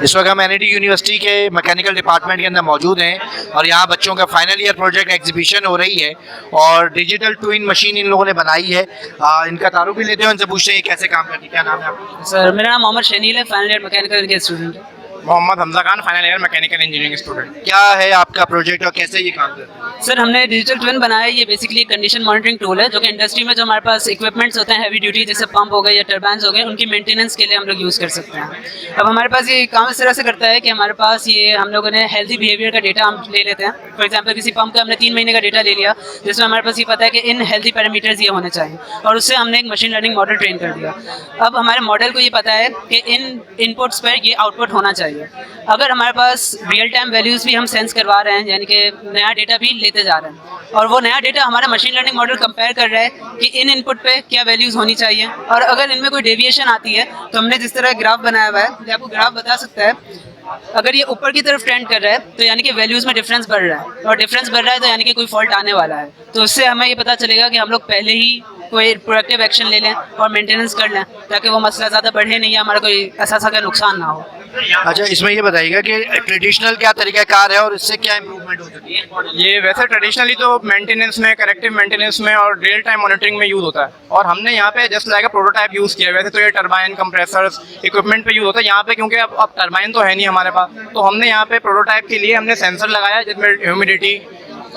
इस वक्त हम एनआईटी यूनिवर्सिटी के मैकेनिकल डिपार्टमेंट के अंदर मौजूद हैं और यहाँ बच्चों का फाइनल ईयर प्रोजेक्ट एग्जीबिशन हो रही है और डिजिटल ट्विन मशीन इन लोगों ने बनाई है। इनका तारुफ भी लेते हैं, उनसे पूछते हैं ये कैसे काम करती है। क्या नाम है आपका? सर मेरा नाम मोहम्मद शनील है, फाइनल ईयर मैकेनिकल के स्टूडेंट है। Mohammad Hamza Khan, final year mechanical engineering student. क्या है आपका प्रोजेक्ट और कैसे ये काम करता है? सर हमने डिजिटल ट्विन बनाया है। ये बेसिकली कंडीशन मॉनिटरिंग टूल है जो कि इंडस्ट्री में जो हमारे पास इक्विपमेंट्स होते हैं हैवी ड्यूटी, जैसे पंप हो गए या टर्बाइन्स हो गए, उनकी मेंटेनेंस के लिए हम लोग यूज़ कर सकते हैं। अब हमारे पास ये काम इस तरह से करता है कि हमारे पास ये हम लोगों ने हेल्थी बिहेवियर का डेटा हम ले लेते हैं। फॉर एग्जाम्पल किसी पंप का हमने 3 महीने का डेटा ले लिया जिसमें हमारे पास ये पता है कि इन हेल्थी पैरामीटर्स ये होने चाहिए और उससे हमने एक मशीन लर्निंग मॉडल ट्रेन कर दिया। अब हमारे मॉडल को ये पता है कि इन इनपुट्स पर ये आउटपुट होना चाहिए। अगर हमारे पास रियल टाइम वैल्यूज़ भी हम सेंस करवा रहे हैं, यानी कि नया डेटा भी लेते जा रहे हैं और वो नया डेटा हमारा मशीन लर्निंग मॉडल कंपेयर कर रहा है कि इन इनपुट पे क्या वैल्यूज़ होनी चाहिए और अगर इनमें कोई डेविएशन आती है तो हमने जिस तरह ग्राफ बनाया हुआ है, ये आपको ग्राफ बता सकता है। अगर ये ऊपर की तरफ ट्रेंड कर रहा है तो यानी कि वैल्यूज़ में डिफरेंस बढ़ रहा है और डिफरेंस बढ़ रहा है तो यानी कि कोई फॉल्ट आने वाला है। तो उससे हमें ये पता चलेगा कि हम लोग पहले ही कोई प्रोडक्टिव एक्शन ले लें और मेंटेनेंस कर लें ताकि वो मसला ज़्यादा बढ़े नहीं या हमारा कोई ऐसा का नुकसान ना हो। अच्छा, इसमें ये बताइएगा कि ट्रेडिशनल क्या तरीकाकार है और इससे क्या इम्प्रूवमेंट हो सकती है? ये वैसे ट्रेडिशनली तो मेंटेनेंस में, करेक्टिव मेंटेनेंस में और रियल टाइम मॉनिटरिंग में यूज़ होता है और हमने यहाँ पे जस्ट लाइक प्रोटोटाइप यूज़ किया है। वैसे तो ये टरबाइन, कंप्रेसर्स, इक्विपमेंट पे यूज़ होता है। यहाँ पे क्योंकि अब टरबाइन तो है नहीं हमारे पास, तो हमने यहाँ पे प्रोटोटाइप के लिए हमने सेंसर लगाया जिसमें ह्यूमिडिटी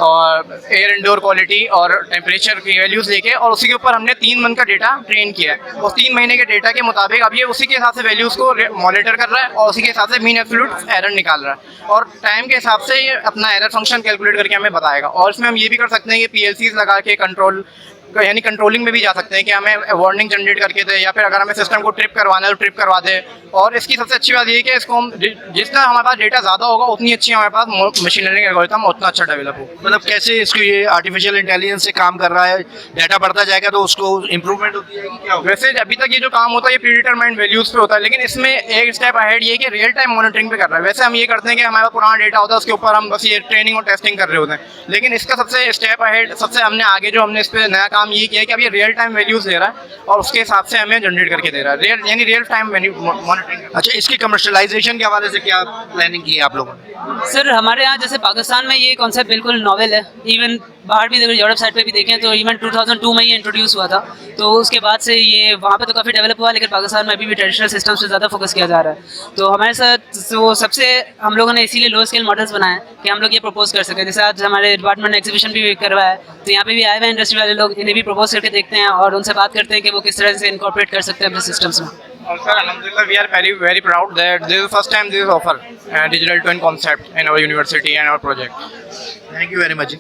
और एयर इंडोर क्वालिटी और टेम्परेचर की वैल्यूज़ लेके और उसी के ऊपर हमने 3 मंथ का डेटा ट्रेन किया है। उस 3 महीने के डेटा के मुताबिक अब ये उसी के हिसाब से वैल्यूज़ को मॉनिटर कर रहा है और उसी के हिसाब से मीन एब्सोल्यूट एरर निकाल रहा है और टाइम के हिसाब से ये अपना एरर फंक्शन कैलकुलेट करके हमें बताएगा। और इसमें हम ये भी कर सकते हैं कि PLCs लगा के कंट्रोल यानी कंट्रोलिंग में भी जा सकते हैं कि हमें वार्निंग जनरेट करके दे या फिर अगर हमें सिस्टम को ट्रिप करवाना है तो ट्रिप करवा दे। और इसकी सबसे अच्छी बात ये है कि इसको हम जितना हमारे पास डेटा ज़्यादा होगा उतनी अच्छी हमारे पास मशीन लर्निंग एल्गोरिथम उतना अच्छा डेवलप हो। मतलब कैसे इसको ये आर्टिफिशियल इंटेलिजेंस से काम कर रहा है, डाटा बढ़ता जाएगा तो उसको इम्प्रूवमेंट होती है कि क्या होगा? वैसे अभी तक ये जो काम होता है ये प्रीडिटरमाइंड वैल्यूज़ पे होता है, लेकिन इसमें एक स्टेप अहेड ये कि रियल टाइम मॉनिटरिंग पे कर रहा है। वैसे हम ये करते हैं कि हमारा पुराना डेटा होता है उसके ऊपर हम बस ये ट्रेनिंग और टेस्टिंग कर रहे होते हैं, लेकिन इसका सबसे स्टेप अहेड सबसे हमने आगे जो हमने इस पर नया काम ये किया है कि अब ये रियल टाइम वैल्यूज़ ले रहा है और उसके हिसाब से हमें जनरेट करके दे रहा है, यानी रियल टाइम मॉनिटरिंग। अच्छा, इसकी कमर्शलाइजेशन के हवाले से क्या प्लानिंग की है आप लोगों ने? सर हमारे यहाँ जैसे पाकिस्तान में ये कॉन्सेप्ट बिल्कुल नॉवेल है। इवन बाहर भी अगर यूरोप साइड पे भी देखें तो इवन 2002 में ये इंट्रोड्यूस हुआ था, तो उसके बाद से ये वहाँ पे तो काफ़ी डेवलप हुआ, लेकिन पाकिस्तान में अभी भी ट्रेडिशनल सिस्टम्स पे ज़्यादा फोकस किया जा रहा है। तो हमारे साथ वो सबसे हम लोगों ने इसीलिए लो स्केल मॉडल्स बनाए कि हम लोग ये प्रपोज कर सकें। जैसे आज हमारे डिपार्टमेंट ने एग्जीबिशन भी करवाया है तो यहाँ पे भी आए हुए इंडस्ट्री वाले लोग, इन्हें भी प्रपोज करके देखते हैं और उनसे बात करते हैं कि वो किस तरह से इनकॉर्पोरेट कर सकते हैं अपने सिस्टम्स में। और sir alhamdulillah we are very proud that this is the first time this is offer digital twin concept in our university and our project. Thank you very much.